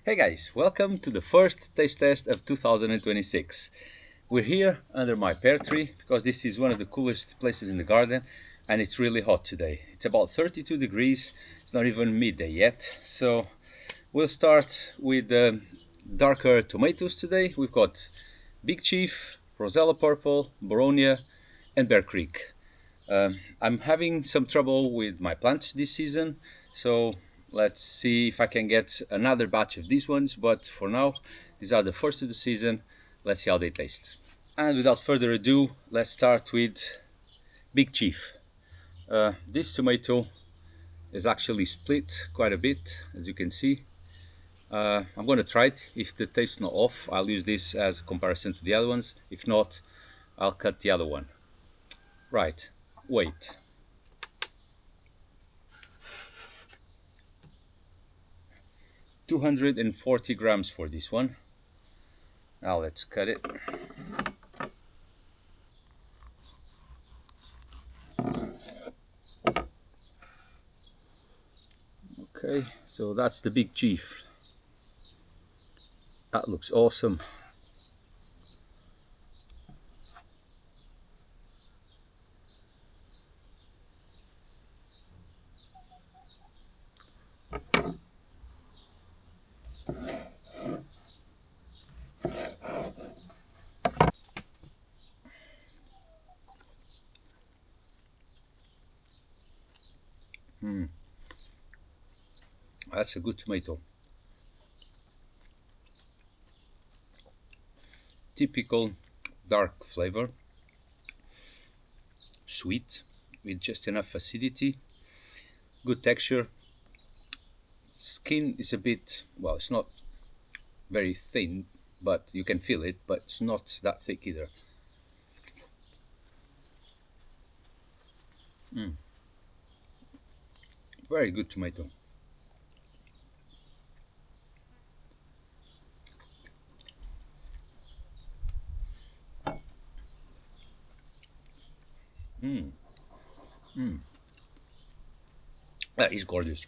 Hey guys, welcome to the first taste test of 2026. We're here under my pear tree because this is one of the coolest places in the garden and it's really hot today. It's about 32 degrees, it's not even midday yet. So we'll start with darker tomatoes today. We've got Big Cheef, Rosella Purple, Boronia and Bear Creek. I'm having some trouble with my plants this season, so let's see if I can get another batch of these ones. But for now, these are the first of the season. Let's see how they taste. And without further ado, let's start with Big Cheef. This tomato is actually split quite a bit, as you can see. I'm going to try it. If the taste's not off, I'll use this as a comparison to the other ones. If not, I'll cut the other one. Right, wait. 240 grams for this one. Now let's cut it. Okay, so that's the Big Cheef. That looks awesome. That's a good tomato. Typical dark flavor. Sweet, with just enough acidity. Good texture. Skin is a bit, well, it's not very thin, but you can feel it, but it's not that thick either. Very good tomato. That is gorgeous.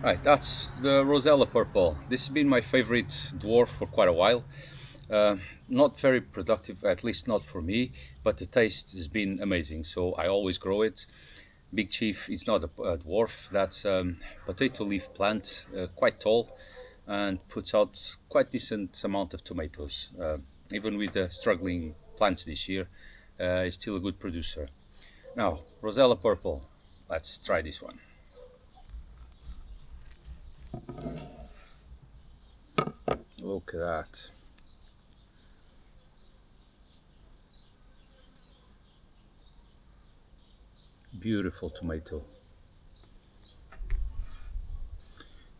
Right, that's the Rosella Purple. This has been my favorite dwarf for quite a while. Not very productive, at least not for me, but the taste has been amazing, so I always grow it. Big Cheef is not a dwarf, that's a potato leaf plant, quite tall, and puts out quite decent amount of tomatoes. Even with the struggling plants this year, is still a good producer. Now, Rosella Purple, let's try this one. Look at that. Beautiful tomato.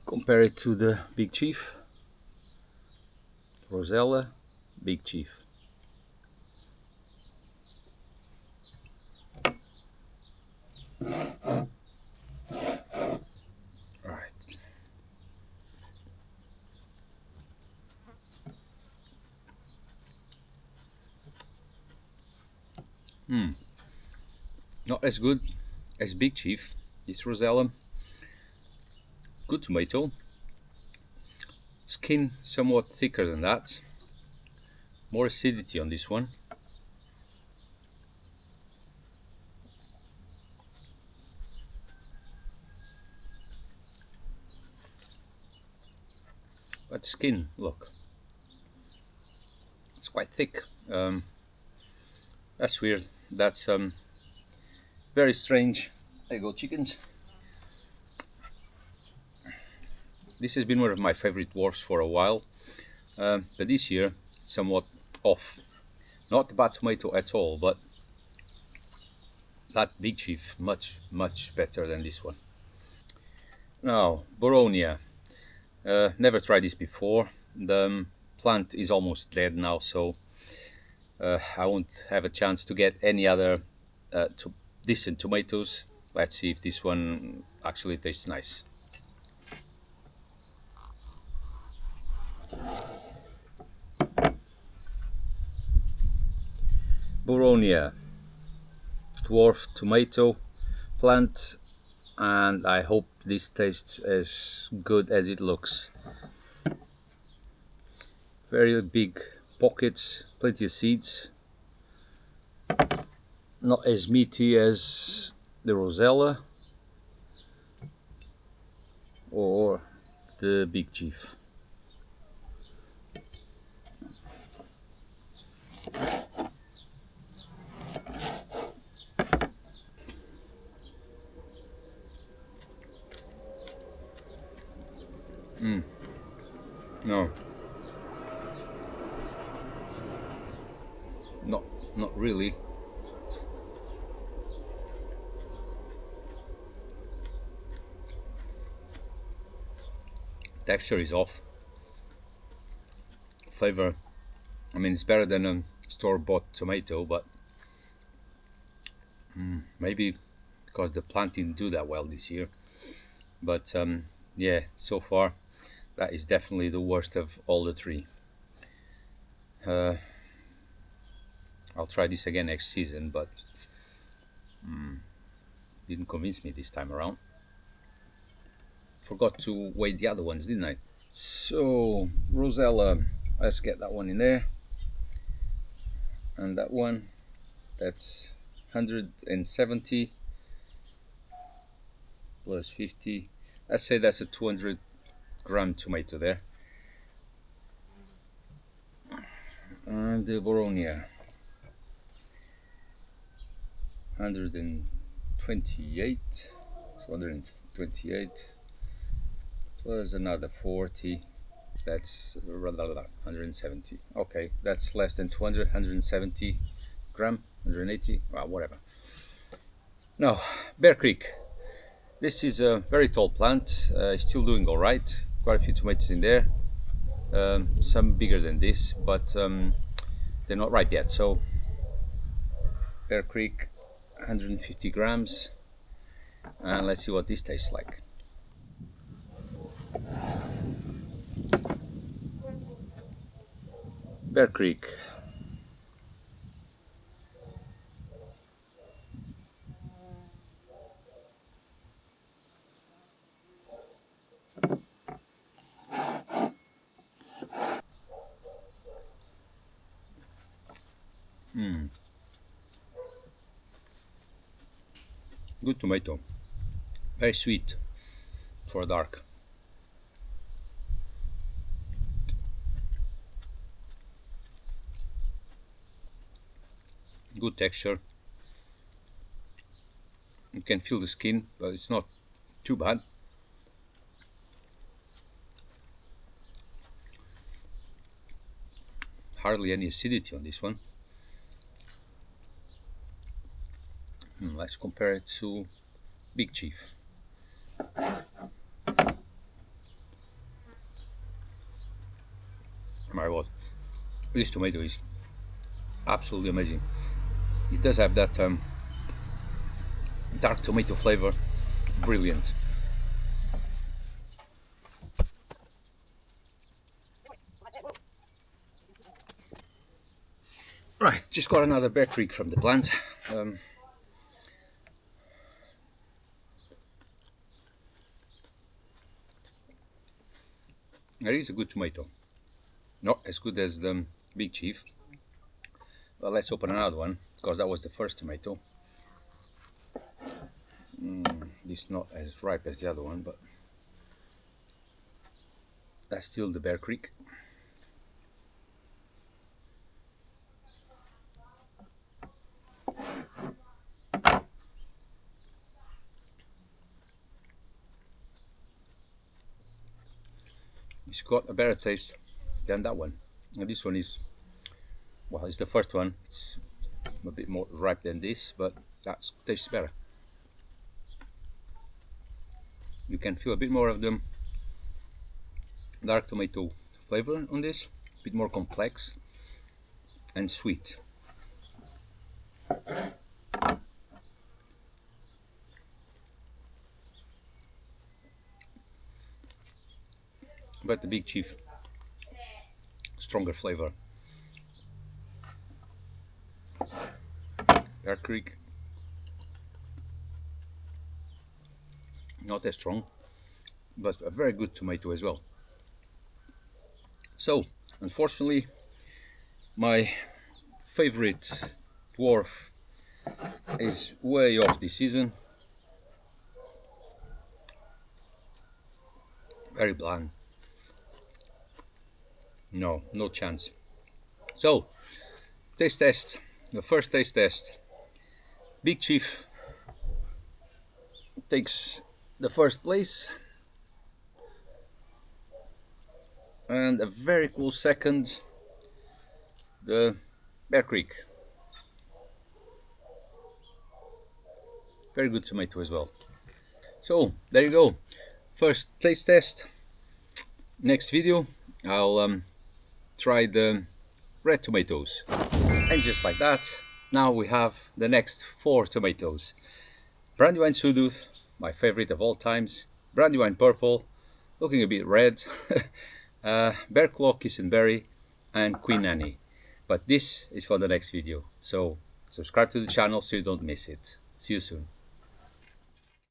Compare it to the Big Cheef. Rosella, Big Cheef. Right. Not as good as Big Cheef. This Rosella, good tomato. Skin somewhat thicker than that. More acidity on this one. But skin, look, it's quite thick. That's weird. That's very strange. There you go, chickens. This has been one of my favorite dwarfs for a while, but this year it's somewhat off. Not a bad tomato at all, but that Big Cheef much better than this one. Now, Boronia. Never tried this before. The plant is almost dead now, so I won't have a chance to get any other decent tomatoes. Let's see if this one actually tastes nice. Boronia, dwarf tomato plant, and I hope this tastes as good as it looks. Very big pockets, plenty of seeds. Not as meaty as the Rosella or the Big Cheef. No, not not really. Texture is off. Flavor, I mean, it's better than a store-bought tomato, but maybe because the plant didn't do that well this year. But yeah, so far that is definitely the worst of all the three. I'll try this again next season, but didn't convince me this time around. Forgot to weigh the other ones, didn't I? So Rosella, let's get that one in there, and that one, that's 170 plus 50. Let's say that's a 200-gram tomato there. And the Boronia, 128, so 128 plus another 40, that's 170. Okay, that's less than 200, 170 gram, 180, well, whatever. Now, Bear Creek. This is a very tall plant, it's still doing all right. Quite a few tomatoes in there, some bigger than this, but they're not ripe yet. So Bear Creek, 150 grams, and let's see what this tastes like. Bear Creek. Good tomato, very sweet for a dark. Good texture. You can feel the skin, but it's not too bad. Hardly any acidity on this one. Let's compare it to Big Cheef. My God, this tomato is absolutely amazing. It does have that dark tomato flavor, brilliant. Right, just got another Bear Creek from the plant. It is a good tomato. Not as good as the Big Cheef. Well, let's open another one, because that was the first tomato. This not as ripe as the other one, but that's still the Bear Creek. It's got a better taste than that one. And this one is, well, it's the first one. It's a bit more ripe than this, but that tastes better. You can feel a bit more of the dark tomato flavor on this, a bit more complex and sweet. But the Big Cheef, stronger flavor. Bear Creek, not as strong. but a very good tomato as well. So, unfortunately, my favorite dwarf is way off this season. Very bland. No, no chance. So, taste test. The first taste test. Big Cheef takes the first place, and a very close second, the Bear Creek. Very good tomato as well. So there you go. First taste test. Next video, I'll try the red tomatoes. And just like that, now we have the next 4 tomatoes. Brandywine Sawtooth, my favorite of all times. Brandywine Purple, looking a bit red. Bear Claw Kiss and Berry, and Queen Annie. But this is for the next video. So subscribe to the channel so you don't miss it. See you soon.